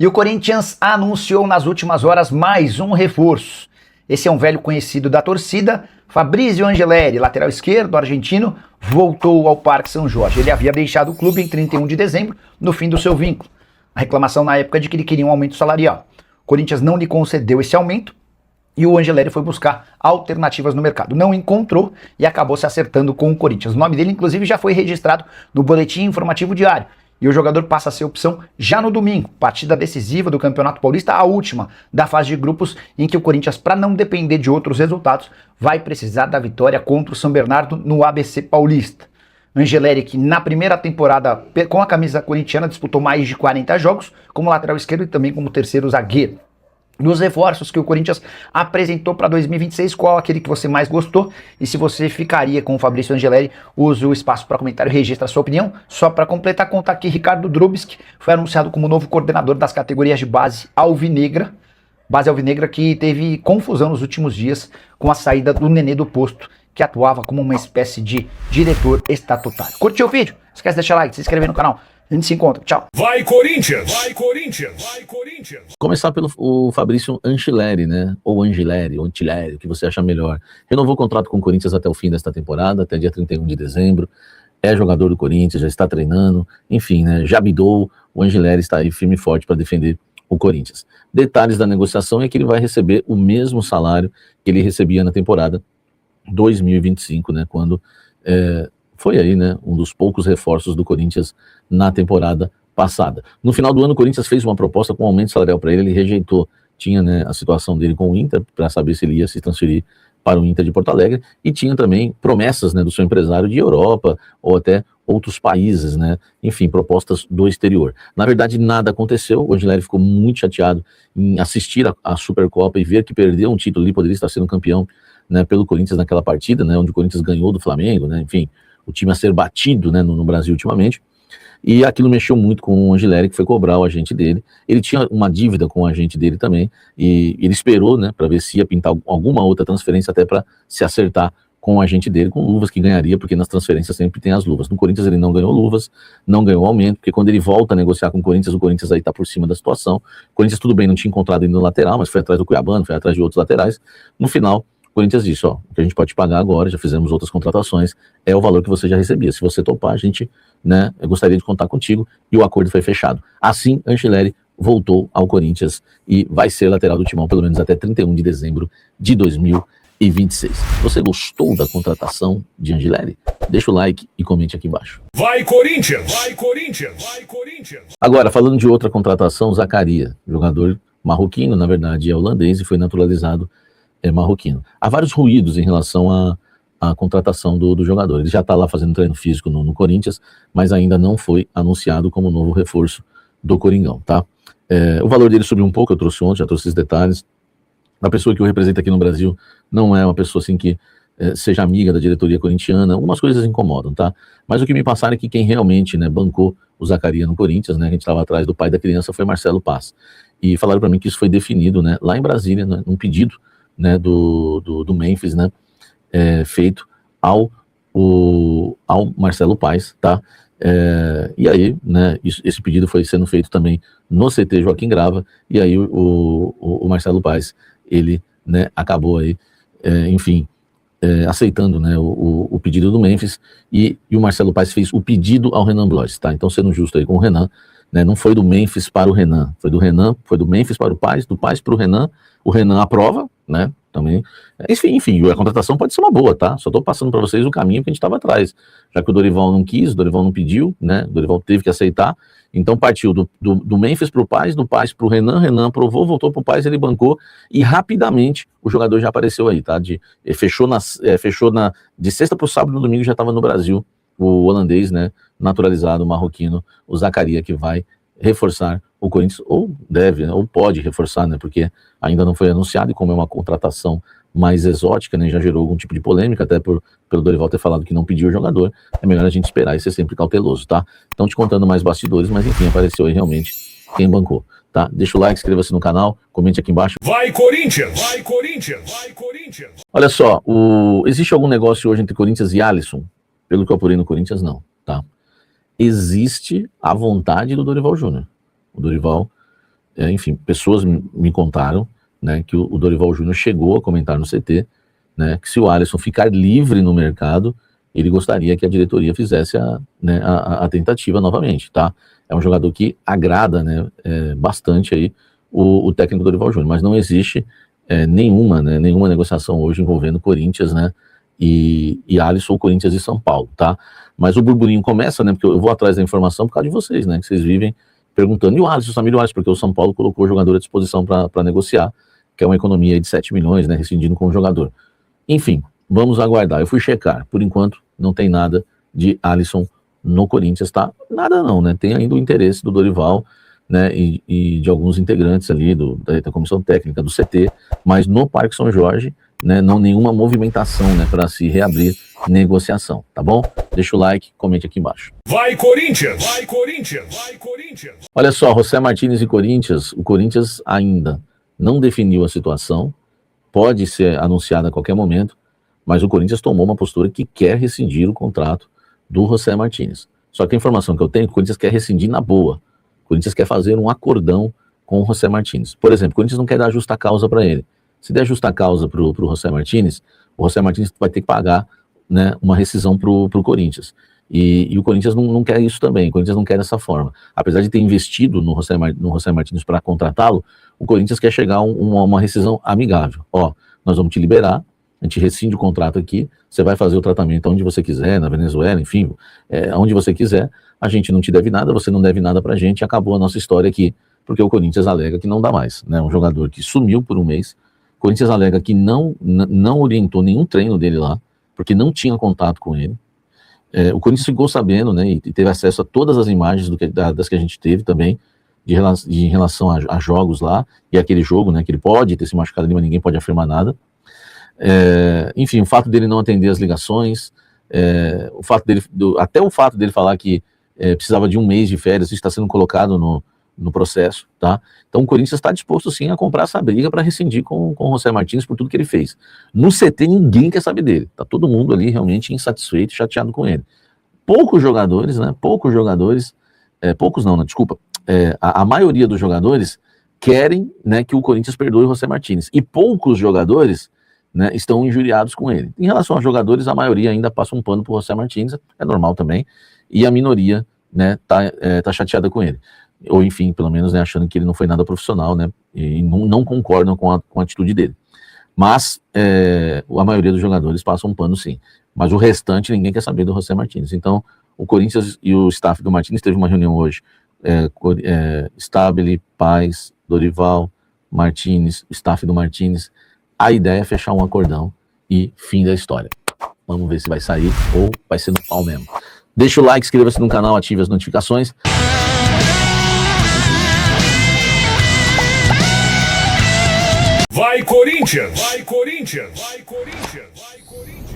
E o Corinthians anunciou nas últimas horas mais um reforço. Esse é um velho conhecido da torcida, Fabrício Angeleri, lateral esquerdo argentino, voltou ao Parque São Jorge. Ele havia deixado o clube em 31 de dezembro, no fim do seu vínculo. A reclamação na época é de que ele queria um aumento salarial. O Corinthians não lhe concedeu esse aumento e o Angeleri foi buscar alternativas no mercado. Não encontrou e acabou se acertando com o Corinthians. O nome dele, inclusive, já foi registrado no Boletim Informativo Diário. E o jogador passa a ser opção já no domingo, partida decisiva do Campeonato Paulista, a última da fase de grupos, em que o Corinthians, para não depender de outros resultados, vai precisar da vitória contra o São Bernardo no ABC Paulista. Angeleri, que na primeira temporada com a camisa corintiana disputou mais de 40 jogos, como lateral esquerdo e também como terceiro zagueiro. Dos reforços que o Corinthians apresentou para 2026, qual aquele que você mais gostou? E se você ficaria com o Fabrício Angeleri, use o espaço para comentário e registra a sua opinião. Só para completar, contar aqui, Ricardo Drubsky foi anunciado como novo coordenador das categorias de base alvinegra. Base alvinegra que teve confusão nos últimos dias com a saída do Nenê do posto, que atuava como uma espécie de diretor estatutário. Curtiu o vídeo? Não esquece de deixar like, se inscrever no canal. A gente se encontra. Tchau. Vai, Corinthians! Vai, Corinthians! Vai, Corinthians! Começar pelo o Fabrício Angeleri, né? Ou Angeleri, ou Antileri, o que você acha melhor. Renovou o contrato com o Corinthians até o fim desta temporada, até dia 31 de dezembro. É jogador do Corinthians, já está treinando. Enfim, né? Já bidou. O Angeleri está aí firme e forte para defender o Corinthians. Detalhes da negociação é que ele vai receber o mesmo salário que ele recebia na temporada 2025, né? Quando foi aí, né, um dos poucos reforços do Corinthians na temporada passada. No final do ano, o Corinthians fez uma proposta com aumento salarial para ele rejeitou. Tinha, né, a situação dele com o Inter, para saber se ele ia se transferir para o Inter de Porto Alegre, e tinha também promessas, né, do seu empresário de Europa, ou até outros países, né, enfim, propostas do exterior. Na verdade, nada aconteceu, o Angeleri ficou muito chateado em assistir a Supercopa e ver que perdeu um título ali, poderia estar sendo campeão, né, pelo Corinthians naquela partida, né, onde o Corinthians ganhou do Flamengo, né, enfim, o time a ser batido, né, no Brasil ultimamente, e aquilo mexeu muito com o Angeleri, que foi cobrar o agente dele. Ele tinha uma dívida com o agente dele também, e ele esperou, né, para ver se ia pintar alguma outra transferência até para se acertar com o agente dele, com luvas que ganharia, porque nas transferências sempre tem as luvas. No Corinthians ele não ganhou luvas, não ganhou aumento, porque quando ele volta a negociar com o Corinthians aí tá por cima da situação. O Corinthians, tudo bem, não tinha encontrado ele no lateral, mas foi atrás do Cuiabano, foi atrás de outros laterais. No final, o Corinthians disse, ó, o que a gente pode te pagar agora, já fizemos outras contratações, é o valor que você já recebia. Se você topar, a gente, né, eu gostaria de contar contigo, e o acordo foi fechado. Assim, Angeleri voltou ao Corinthians e vai ser lateral do Timão, pelo menos até 31 de dezembro de 2026. Você gostou da contratação de Angeleri? Deixa o like e comente aqui embaixo. Vai, Corinthians! Vai, Corinthians! Vai, Corinthians! Agora, falando de outra contratação, Zaccaria, jogador marroquino, na verdade é holandês e foi naturalizado marroquino. Há vários ruídos em relação à contratação do jogador. Ele já está lá fazendo treino físico no Corinthians, mas ainda não foi anunciado como novo reforço do Coringão, tá? O valor dele subiu um pouco, eu trouxe ontem, já trouxe esses detalhes. A pessoa que o representa aqui no Brasil não é uma pessoa assim que seja amiga da diretoria corintiana, algumas coisas incomodam, tá? Mas o que me passaram é que quem realmente, né, bancou o Zaccaria no Corinthians, né, a gente estava atrás do pai da criança, foi Marcelo Paz. E falaram para mim que isso foi definido, né, lá em Brasília, né, num pedido, né, do Memphis, né, feito ao Marcelo Paes, tá? E aí, né, esse pedido foi sendo feito também no CT Joaquim Grava, e aí o Marcelo Paes, ele, né, acabou aí, enfim, aceitando, né, o pedido do Memphis, e o Marcelo Paes fez o pedido ao Renan Blois, tá? Então, sendo justo aí com o Renan, né, não foi do Memphis para o Renan, foi do Memphis para o Paes, do Paes para o Renan aprova, né, também, enfim, a contratação pode ser uma boa, tá, só tô passando para vocês o caminho que a gente estava atrás, já que o Dorival não quis, o Dorival não pediu, né, o Dorival teve que aceitar, então partiu do Memphis para o Paes, do Paes para o Renan aprovou, voltou para o Paes, ele bancou, e rapidamente o jogador já apareceu aí, tá, fechou de sexta para o sábado, no domingo já estava no Brasil, o holandês, né, naturalizado, marroquino, o Zaccaria, que vai reforçar o Corinthians, ou deve, né, ou pode reforçar, né, porque ainda não foi anunciado, e como é uma contratação mais exótica, né, já gerou algum tipo de polêmica, até pelo Dorival ter falado que não pediu o jogador, é melhor a gente esperar e ser sempre cauteloso, tá? Então, te contando mais bastidores, mas enfim, apareceu aí realmente quem bancou, tá? Deixa o like, inscreva-se no canal, comente aqui embaixo. Vai, Corinthians! Vai, Corinthians! Vai, Corinthians! Olha só, existe algum negócio hoje entre Corinthians e Alisson? Pelo que eu apurei no Corinthians, não, tá? Existe a vontade do Dorival Júnior. O Dorival enfim, pessoas me contaram, né, que o Dorival Júnior chegou a comentar no CT, né, que se o Alisson ficar livre no mercado, ele gostaria que a diretoria fizesse a tentativa novamente, tá? É um jogador que agrada, né, bastante aí o técnico Dorival Júnior, mas não existe nenhuma negociação hoje envolvendo Corinthians, né, e Alisson, Corinthians e São Paulo, tá? Mas o burburinho começa, né, porque eu vou atrás da informação por causa de vocês, né, que vocês vivem perguntando, e o Alisson, Samir Alisson, porque o São Paulo colocou o jogador à disposição para negociar, que é uma economia de 7 milhões, né, rescindindo com o jogador. Enfim, vamos aguardar. Eu fui checar, por enquanto não tem nada de Alisson no Corinthians, tá? Nada não, né? Tem ainda o interesse do Dorival, né, e de alguns integrantes ali da comissão técnica, do CT, mas no Parque São Jorge, né, não nenhuma movimentação, né, para se reabrir negociação, tá bom? Deixa o like, comente aqui embaixo. Vai Corinthians! Vai Corinthians! Vai Corinthians! Olha só, José Martínez e Corinthians, o Corinthians ainda não definiu a situação, pode ser anunciada a qualquer momento, mas o Corinthians tomou uma postura que quer rescindir o contrato do José Martínez. Só que a informação que eu tenho é que o Corinthians quer rescindir na boa. O Corinthians quer fazer um acordão com o José Martínez. Por exemplo, o Corinthians não quer dar justa causa para ele. Se der justa causa para o José Martínez, o José Martínez vai ter que pagar, né, uma rescisão para o Corinthians. E o Corinthians não quer isso também, o Corinthians não quer dessa forma. Apesar de ter investido no José Martínez para contratá-lo, o Corinthians quer chegar a uma rescisão amigável. Ó, nós vamos te liberar, a gente rescinde o contrato aqui, você vai fazer o tratamento onde você quiser, na Venezuela, enfim, onde você quiser, a gente não te deve nada, você não deve nada pra gente, e acabou a nossa história aqui, porque o Corinthians alega que não dá mais, né? Um jogador que sumiu por um mês, o Corinthians alega que não orientou nenhum treino dele lá, porque não tinha contato com ele. O Corinthians ficou sabendo, né, e teve acesso a todas as imagens das que a gente teve também, em relação a jogos lá, e aquele jogo, né, que ele pode ter se machucado ali, mas ninguém pode afirmar nada. Enfim, o fato dele não atender as ligações, até o fato dele falar que precisava de um mês de férias, isso está sendo colocado no processo, tá? Então o Corinthians está disposto sim a comprar essa briga para rescindir com o José Martínez por tudo que ele fez. No CT ninguém quer saber dele, tá todo mundo ali realmente insatisfeito, chateado com ele. Poucos jogadores, né? Poucos não, né? Desculpa. A maioria dos jogadores querem, né, que o Corinthians perdoe o José Martínez, e poucos jogadores, né, estão injuriados com ele. Em relação aos jogadores, a maioria ainda passa um pano para o José Martínez, é normal também, e a minoria, né, tá chateada com ele. Ou enfim, pelo menos, né, achando que ele não foi nada profissional, né, e não concordam com a atitude dele. Mas a maioria dos jogadores passam um pano sim. Mas o restante ninguém quer saber do José Martínez. Então, o Corinthians e o staff do Martínez teve uma reunião hoje. Stabile, Paz, Dorival, Martínez, staff do Martínez. A ideia é fechar um acordão e fim da história. Vamos ver se vai sair ou vai ser no pau mesmo. Deixa o like, inscreva-se no canal, ative as notificações. Vai Corinthians! Vai Corinthians! Vai Corinthians! Vai Corinthians!